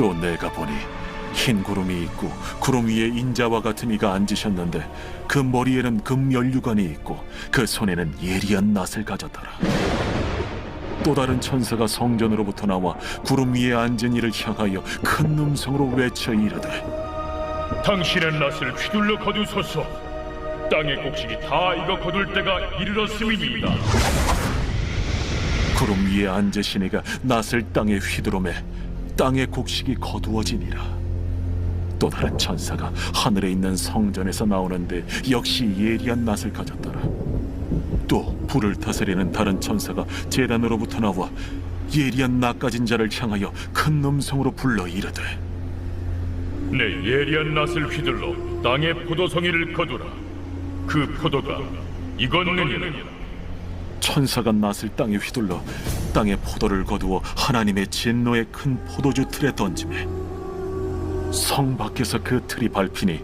또 내가 보니 흰 구름이 있고 구름 위에 인자와 같은 이가 앉으셨는데 그 머리에는 금 면류관이 있고 그 손에는 예리한 낫을 가졌더라. 또 다른 천사가 성전으로부터 나와 구름 위에 앉은 이를 향하여 큰 음성으로 외쳐 이르되, 당신의 낫을 휘둘러 거두소서. 땅의 곡식이 다 익어 거둘 때가 이르렀음이니이다. 구름 위에 앉으신 이가 낫을 땅에 휘두르매 땅의 곡식이 거두어지니라. 또 다른 천사가 하늘에 있는 성전에서 나오는데 역시 예리한 낫을 가졌더라. 또 불을 다스리는 다른 천사가 제단으로부터 나와 예리한 낫 가진 자를 향하여 큰 음성으로 불러 이르되, 내 예리한 낫을 휘둘러 땅의 포도송이를 거두라. 그 포도가 익었느니라. 천사가 낫을 땅에 휘둘러 땅의 포도를 거두어 하나님의 진노의 큰 포도주 틀에 던지매 성 밖에서 그 틀이 밟히니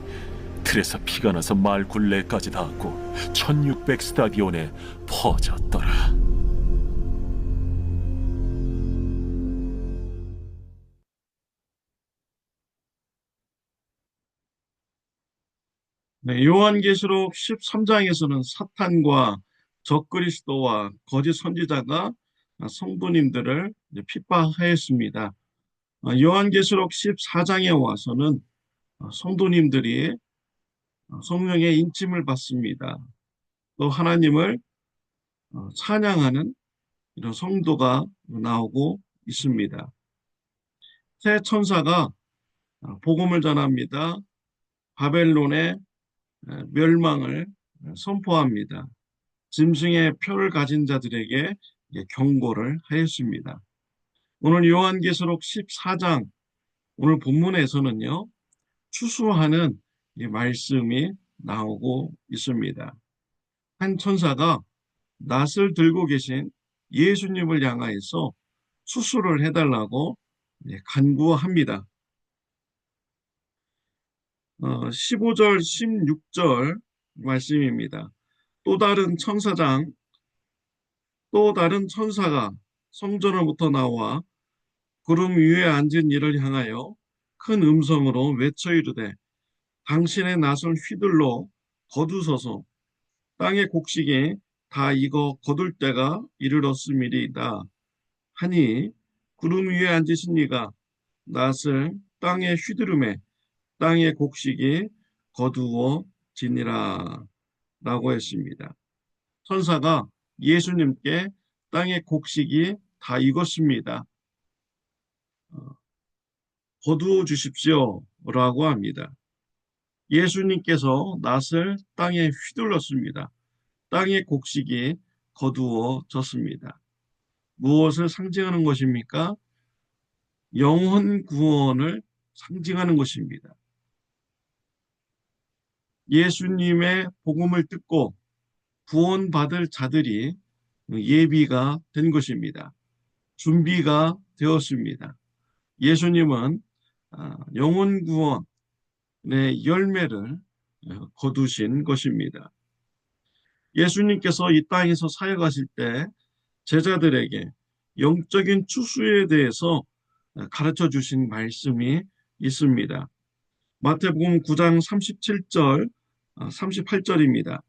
틀에서 피가 나서 말 굴레까지 닿았고 1600 스타디온에 퍼졌더라. 네, 요한계시록 13장에서는 사탄과 적그리스도와 거짓 선지자가 성도님들을 핍박하였습니다. 요한계시록 14장에 와서는 성도님들이 성령의 인침을 받습니다. 또 하나님을 찬양하는 이런 성도가 나오고 있습니다. 새 천사가 복음을 전합니다. 바벨론의 멸망을 선포합니다. 짐승의 표를 가진 자들에게 경고를 하였습니다. 오늘 요한계시록 14장 오늘 본문에서는요, 추수하는 이 말씀이 나오고 있습니다. 한 천사가 낫을 들고 계신 예수님을 향하여서 추수를 해달라고 간구합니다. 15절, 16절 말씀입니다. 또 다른 천사가 성전으로부터 나와 구름 위에 앉은 이를 향하여 큰 음성으로 외쳐 이르되, 당신의 낫을 휘둘러 거두소서. 땅의 곡식이 다 익어 거둘 때가 이르렀음이리이다 하니, 구름 위에 앉으신 이가 낫을 땅에 휘두르매 땅의 곡식이 거두어지니라 라고 했습니다. 천사가 예수님께 땅의 곡식이 다 익었습니다, 거두어 주십시오 라고 합니다. 예수님께서 낫을 땅에 휘둘렀습니다. 땅의 곡식이 거두어졌습니다. 무엇을 상징하는 것입니까? 영혼 구원을 상징하는 것입니다. 예수님의 복음을 듣고 구원받을 자들이 예비가 된 것입니다. 준비가 되었습니다. 예수님은 영혼 구원의 열매를 거두신 것입니다. 예수님께서 이 땅에서 사역하실 때 제자들에게 영적인 추수에 대해서 가르쳐 주신 말씀이 있습니다. 마태복음 9장 37절, 38절입니다.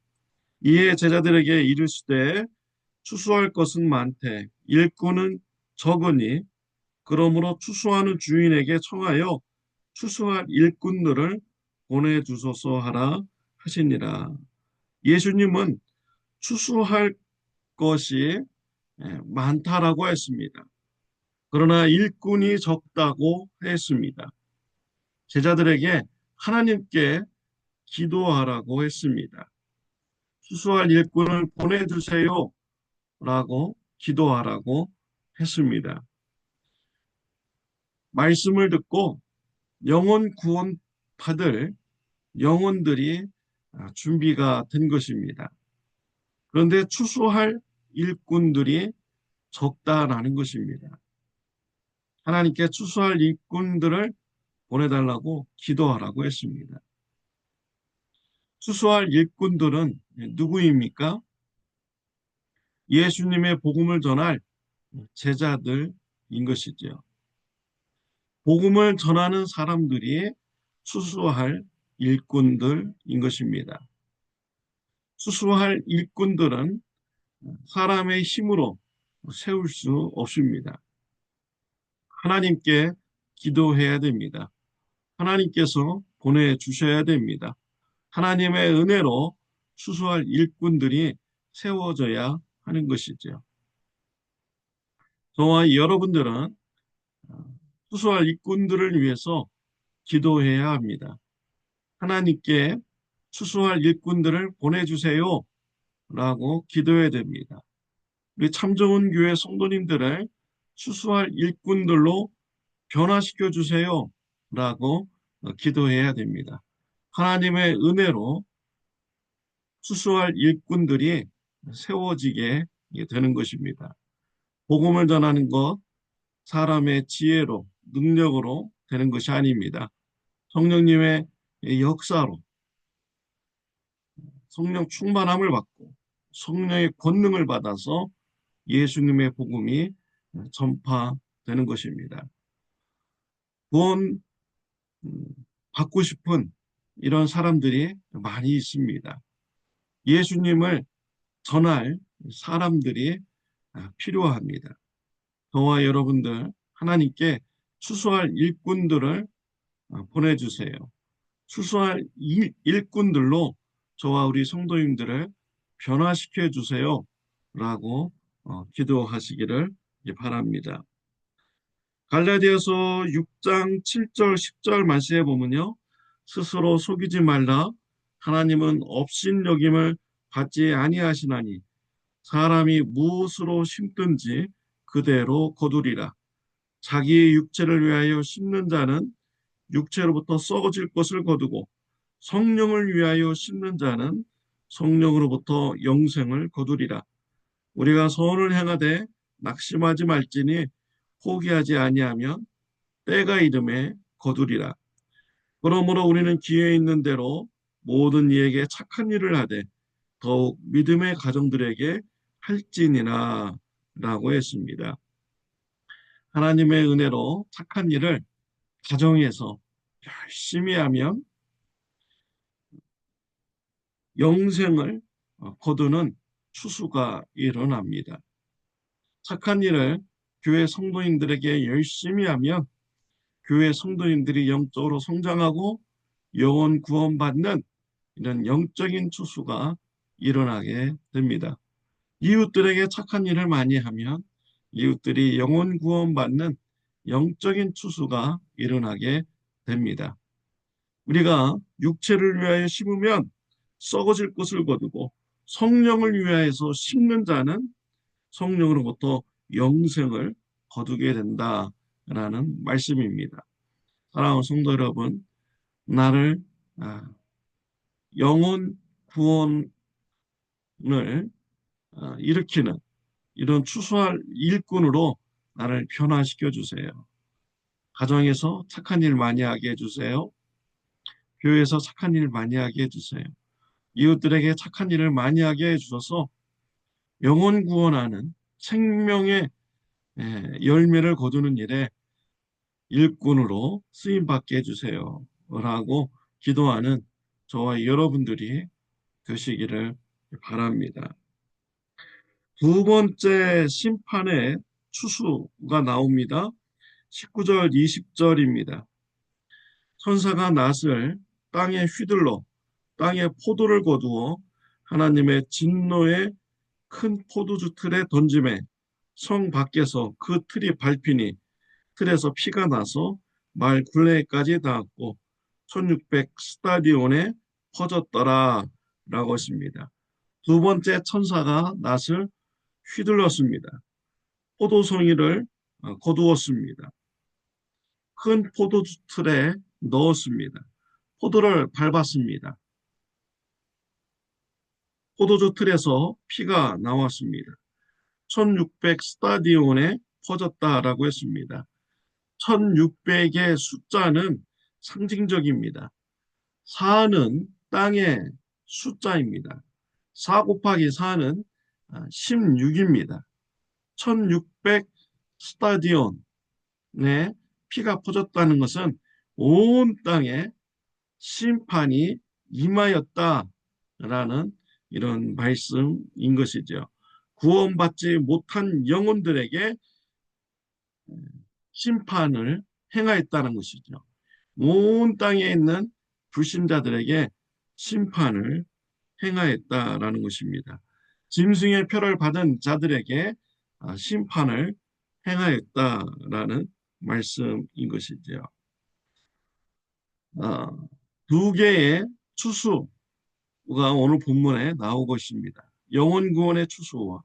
이에 제자들에게 이르시되, 추수할 것은 많되 일꾼은 적으니 그러므로 추수하는 주인에게 청하여 추수할 일꾼들을 보내주소서 하라 하시니라. 예수님은 추수할 것이 많다라고 했습니다. 그러나 일꾼이 적다고 했습니다. 제자들에게 하나님께 기도하라고 했습니다. 추수할 일꾼을 보내주세요 라고 기도하라고 했습니다. 말씀을 듣고 영혼 구원 받을 영혼들이 준비가 된 것입니다. 그런데 추수할 일꾼들이 적다라는 것입니다. 하나님께 추수할 일꾼들을 보내달라고 기도하라고 했습니다. 추수할 일꾼들은 누구입니까? 예수님의 복음을 전할 제자들인 것이죠. 복음을 전하는 사람들이 추수할 일꾼들인 것입니다. 추수할 일꾼들은 사람의 힘으로 세울 수 없습니다. 하나님께 기도해야 됩니다. 하나님께서 보내주셔야 됩니다. 하나님의 은혜로 추수할 일꾼들이 세워져야 하는 것이죠. 저와 여러분들은 추수할 일꾼들을 위해서 기도해야 합니다. 하나님께 추수할 일꾼들을 보내주세요 라고 기도해야 됩니다. 우리 참 좋은 교회 성도님들을 추수할 일꾼들로 변화시켜 주세요 라고 기도해야 됩니다. 하나님의 은혜로 추수할 일꾼들이 세워지게 되는 것입니다. 복음을 전하는 것, 사람의 지혜로, 능력으로 되는 것이 아닙니다. 성령님의 역사로, 성령 충만함을 받고 성령의 권능을 받아서 예수님의 복음이 전파되는 것입니다. 구원 받고 싶은 이런 사람들이 많이 있습니다. 예수님을 전할 사람들이 필요합니다. 저와 여러분들 하나님께 추수할 일꾼들을 보내주세요. 추수할 일꾼들로 저와 우리 성도님들을 변화시켜 주세요 라고 기도하시기를 바랍니다. 갈라디아서 6장 7절 10절 말씀에 보면요, 스스로 속이지 말라. 하나님은 업신여김을 받지 아니하시나니 사람이 무엇으로 심든지 그대로 거두리라. 자기의 육체를 위하여 심는 자는 육체로부터 썩어질 것을 거두고 성령을 위하여 심는 자는 성령으로부터 영생을 거두리라. 우리가 선을 행하되 낙심하지 말지니 포기하지 아니하면 때가 이름에 거두리라. 그러므로 우리는 기회 있는 대로 모든 이에게 착한 일을 하되 더욱 믿음의 가정들에게 할지니라 라고 했습니다. 하나님의 은혜로 착한 일을 가정에서 열심히 하면 영생을 거두는 추수가 일어납니다. 착한 일을 교회 성도인들에게 열심히 하면 교회 성도인들이 영적으로 성장하고 영혼 구원받는 이런 영적인 추수가 일어나게 됩니다. 이웃들에게 착한 일을 많이 하면 이웃들이 영혼 구원받는 영적인 추수가 일어나게 됩니다. 우리가 육체를 위하여 심으면 썩어질 것을 거두고 성령을 위하여서 심는 자는 성령으로부터 영생을 거두게 된다라는 말씀입니다. 사랑하는 성도 여러분, 나를 영혼 구원을 일으키는 이런 추수할 일꾼으로 나를 변화시켜 주세요. 가정에서 착한 일 많이 하게 해주세요. 교회에서 착한 일 많이 하게 해주세요. 이웃들에게 착한 일을 많이 하게 해주셔서 영혼 구원하는 생명의 열매를 거두는 일에 일꾼으로 쓰임받게 해주세요 라고 기도하는 저와 여러분들이 되시기를 바랍니다. 두 번째 심판의 추수가 나옵니다. 19절 20절입니다. 천사가 낫을 땅에 휘둘러 땅에 포도를 거두어 하나님의 진노의 큰 포도주 틀에 던짐에 성 밖에서 그 틀이 밟히니 틀에서 피가 나서 말 굴레까지 닿았고 1600 스타디온에 퍼졌더라 라고 했습니다. 두 번째 천사가 낫을 휘둘렀습니다. 포도송이를 거두었습니다. 큰 포도주 틀에 넣었습니다. 포도를 밟았습니다. 포도주 틀에서 피가 나왔습니다. 1600 스타디온에 퍼졌다라고 했습니다. 1600의 숫자는 상징적입니다. 4는 땅의 숫자입니다. 4 곱하기 4는 16입니다. 1600 스타디온에 피가 퍼졌다는 것은 온 땅에 심판이 임하였다라는 이런 말씀인 것이죠. 구원받지 못한 영혼들에게 심판을 행하였다는 것이죠. 온 땅에 있는 불신자들에게 심판을 행하였다라는 것입니다. 짐승의 표를 받은 자들에게 심판을 행하였다라는 말씀인 것이죠. 아, 두 개의 추수가 오늘 본문에 나오고 있습니다. 영혼 구원의 추수와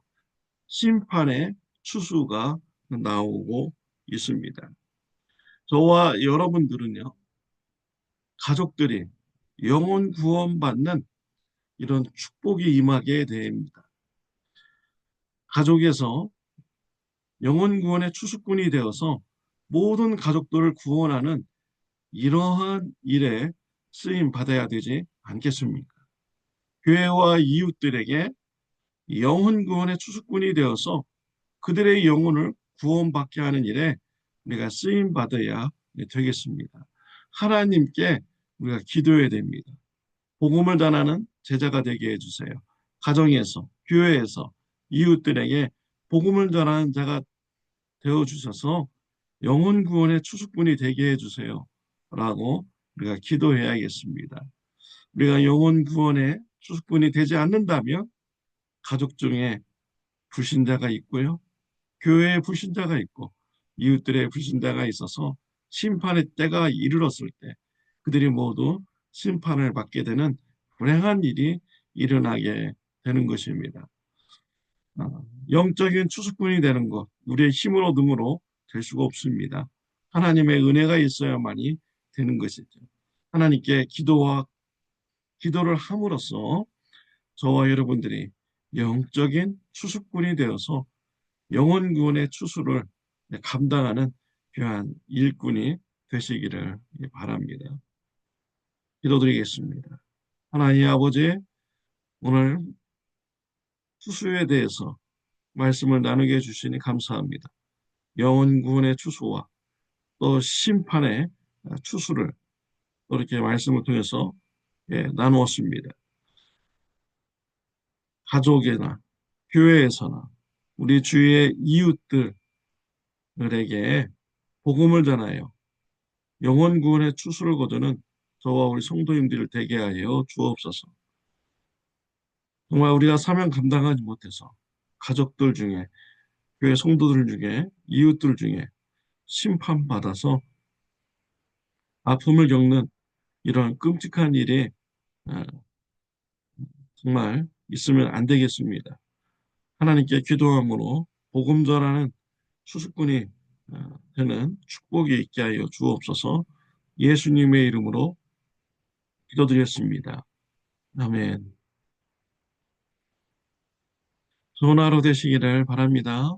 심판의 추수가 나오고 있습니다. 저와 여러분들은요, 가족들이 영혼 구원받는 이런 축복이 임하게 됩니다. 가족에서 영혼 구원의 추수꾼이 되어서 모든 가족들을 구원하는 이러한 일에 쓰임 받아야 되지 않겠습니까? 교회와 이웃들에게 영혼 구원의 추수꾼이 되어서 그들의 영혼을 구원받게 하는 일에 우리가 쓰임 받아야 되겠습니다. 하나님께 우리가 기도해야 됩니다. 복음을 전하는 제자가 되게 해주세요. 가정에서, 교회에서, 이웃들에게 복음을 전하는 자가 되어주셔서 영혼 구원의 추수꾼이 되게 해주세요. 라고 우리가 기도해야겠습니다. 우리가 영혼 구원의 추수꾼이 되지 않는다면 가족 중에 불신자가 있고요. 교회에 불신자가 있고 이웃들의 불신자가 있어서 심판의 때가 이르렀을 때 그들이 모두 심판을 받게 되는 불행한 일이 일어나게 되는 것입니다. 영적인 추수꾼이 되는 것, 우리의 힘으로 능으로 될 수가 없습니다. 하나님의 은혜가 있어야만이 되는 것이죠. 하나님께 기도를 함으로써 저와 여러분들이 영적인 추수꾼이 되어서 영혼 구원의 추수를 감당하는 귀한 일꾼이 되시기를 바랍니다. 기도드리겠습니다. 하나님 아버지, 오늘 추수에 대해서 말씀을 나누게 해주시니 감사합니다. 영혼 구원의 추수와 또 심판의 추수를 또 이렇게 말씀을 통해서 나누었습니다. 가족이나 교회에서나 우리 주위의 이웃들에게 복음을 전하여 영혼 구원의 추수를 거두는 저와 우리 성도님들을 되게 하여 주옵소서. 정말 우리가 사명 감당하지 못해서 가족들 중에, 교회 성도들 중에, 이웃들 중에 심판받아서 아픔을 겪는 이런 끔찍한 일이 어, 정말 있으면 안 되겠습니다. 하나님께 기도함으로 복음 전하는 수수꾼이 되는 축복이 있게 하여 주옵소서. 예수님의 이름으로 기도드렸습니다. 아멘. 좋은 하루 되시기를 바랍니다.